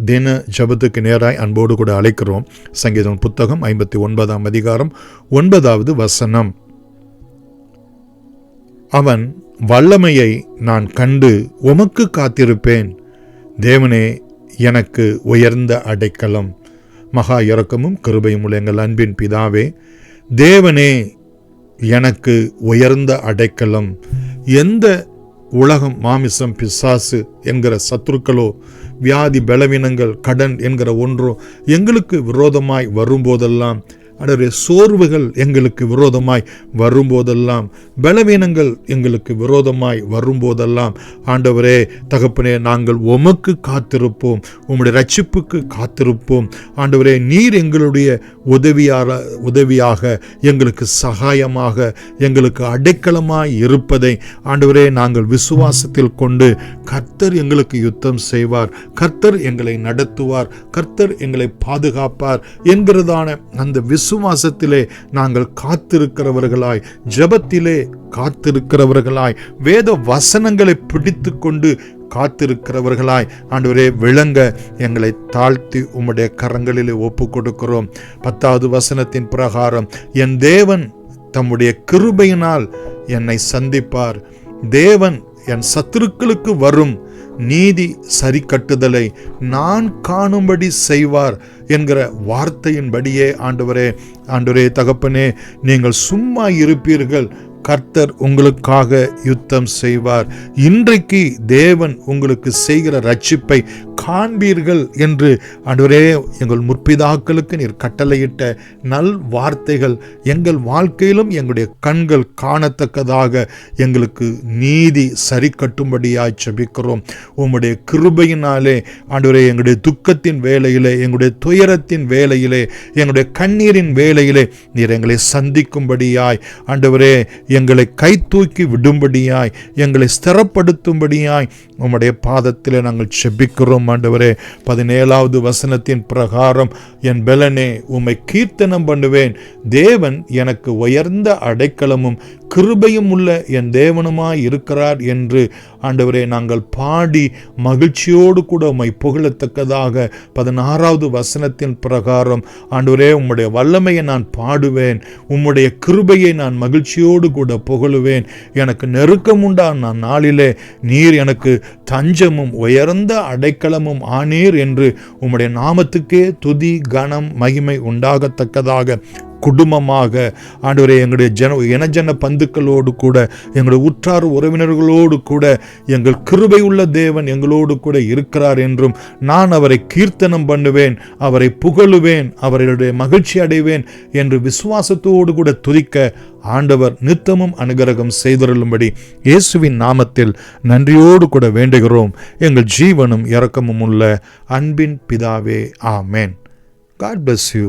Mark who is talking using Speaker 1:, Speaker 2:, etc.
Speaker 1: தின ஜபத்துக்கு நேராய் அன்போடு கூட அழைக்கிறோம். சங்கீதம் புத்தகம் 59ஆம் அதிகாரம் 9வது வசனம். அவன் வல்லமையை நான் கண்டு உமக்கு காத்திருப்பேன். தேவனே எனக்கு உயர்ந்த அடைக்கலம். மகா இரக்கமும் கிருபையும் உள்ள எங்கள் அன்பின் பிதாவே, தேவனே எனக்கு உயர்ந்த அடைக்கலம். எந்த உலகம், மாமிசம், பிசாசு என்கிற சத்துருக்களோ, வியாதி, பலவீனங்கள், கடன் என்கிற ஒன்றோ எங்களுக்கு விரோதமாய் வரும்போதெல்லாம், ஆண்டவரே சோர்வுகள் எங்களுக்கு விரோதமாய் வரும்போதெல்லாம், பலவீனங்கள் எங்களுக்கு விரோதமாய் வரும்போதெல்லாம், ஆண்டவரே தகப்பனே நாங்கள் உமக்கு காத்திருப்போம், உம்முடைய ரட்சிப்புக்கு காத்திருப்போம். ஆண்டவரே நீர் எங்களுடைய உதவியாக எங்களுக்கு சகாயமாக எங்களுக்கு அடைக்கலமாய் இருப்பதை ஆண்டவரே நாங்கள் விசுவாசத்தில் கொண்டு, கர்த்தர் எங்களுக்கு யுத்தம் செய்வார், கர்த்தர் எங்களை நடத்துவார், கர்த்தர் எங்களை பாதுகாப்பார் என்கிறதான அந்த விசுவாசத்திலே நாங்கள் காத்திருக்கிறவர்களாய், ஜெபத்திலே காத்திருக்கிறவர்களாய், வேத வசனங்களை பிடித்து கொண்டு காத்திருக்கிறவர்களாய் ஆண்டவரே விளங்க எங்களை தாழ்த்தி உம்முடைய கரங்களிலே ஒப்பு கொடுக்கிறோம். 10வது வசனத்தின் பிரகாரம், என் தேவன் தம்முடைய கிருபையினால் என்னை சந்திப்பார். தேவன் என் சத்துருக்களுக்கு வரும் நீதி சரி கட்டுதலை நான் காணும்படி செய்வார் என்கிற வார்த்தையின்படியே ஆண்டவரே தகப்பனே, நீங்கள் சும்மா இருப்பீர்கள், கர்த்தர் உங்களுக்காக யுத்தம் செய்வார். இன்றைக்கு தேவன் உங்களுக்கு செய்கிற ரட்சிப்பை காண்பீர்கள் என்று ஆண்டவரே எங்கள் முற்பிதாக்களுக்கு நீர் கட்டளையிட்ட நல் வார்த்தைகள் எங்கள் வாழ்க்கையிலும் எங்களுடைய கண்கள் காணத்தக்கதாக எங்களுக்கு நீதி சரி கட்டும்படியாய் ஜெபிக்கிறோம். உம்முடைய கிருபையினாலே ஆண்டவரே எங்களுடைய துக்கத்தின் வேளையிலே, எங்களுடைய துயரத்தின் வேளையிலே, எங்களுடைய கண்ணீரின் வேளையிலே நீர் எங்களை சந்திக்கும்படியாய், ஆண்டவரே எங்களை கை தூக்கி விடும்படியாய், எங்களை ஸ்திரப்படுத்தும்படியாய் உம்முடைய பாதத்திலே நாங்கள் செபிக்கிறோம். ஆண்டவரே 17வது வசனத்தின் பிரகாரம், என் பெலனே உம்மை கீர்த்தனம் பண்ணுவேன். தேவன் எனக்கு உயர்ந்த அடைக்கலமும் கிருபையும் உள்ள என் தேவனுமாய் இருக்கிறார் என்று ஆண்டவரே நாங்கள் பாடி மகிழ்ச்சியோடு கூட உம்மை புகழத்தக்கதாக 16வது வசனத்தின் பிரகாரம், ஆண்டவரே உம்முடைய வல்லமையை நான் பாடுவேன், உம்முடைய கிருபையை நான் மகிழ்ச்சியோடு கூட புகழுவேன். எனக்கு நெருக்கம் உண்டான நாளிலே நீர் எனக்கு தஞ்சமும் உயர்ந்த அடைக்கலமும் ஆனீர் என்று உம்முடைய நாமத்துக்கே துதி கனம் மகிமை உண்டாகத்தக்கதாக குடும்பமாக ஆண்டவரே எங்களுடைய இனஜன பந்துக்களோடு கூட, எங்களுடைய உற்றார் உறவினர்களோடு கூட எங்கள் கிருபை உள்ள தேவன் எங்களோடு கூட இருக்கிறார் என்றும், நான் அவரை கீர்த்தனம் பண்ணுவேன், அவரை புகழுவேன், அவர்களுடைய மகிழ்ச்சி அடைவேன் என்று விசுவாசத்தோடு கூட துதிக்க ஆண்டவர் நித்தமும் அனுகிரகம் செய்தருளும்படி இயேசுவின் நாமத்தில் நன்றியோடு கூட வேண்டுகிறோம். எங்கள் ஜீவனும் இரக்கமும் உள்ள அன்பின் பிதாவே, ஆமேன். God bless you.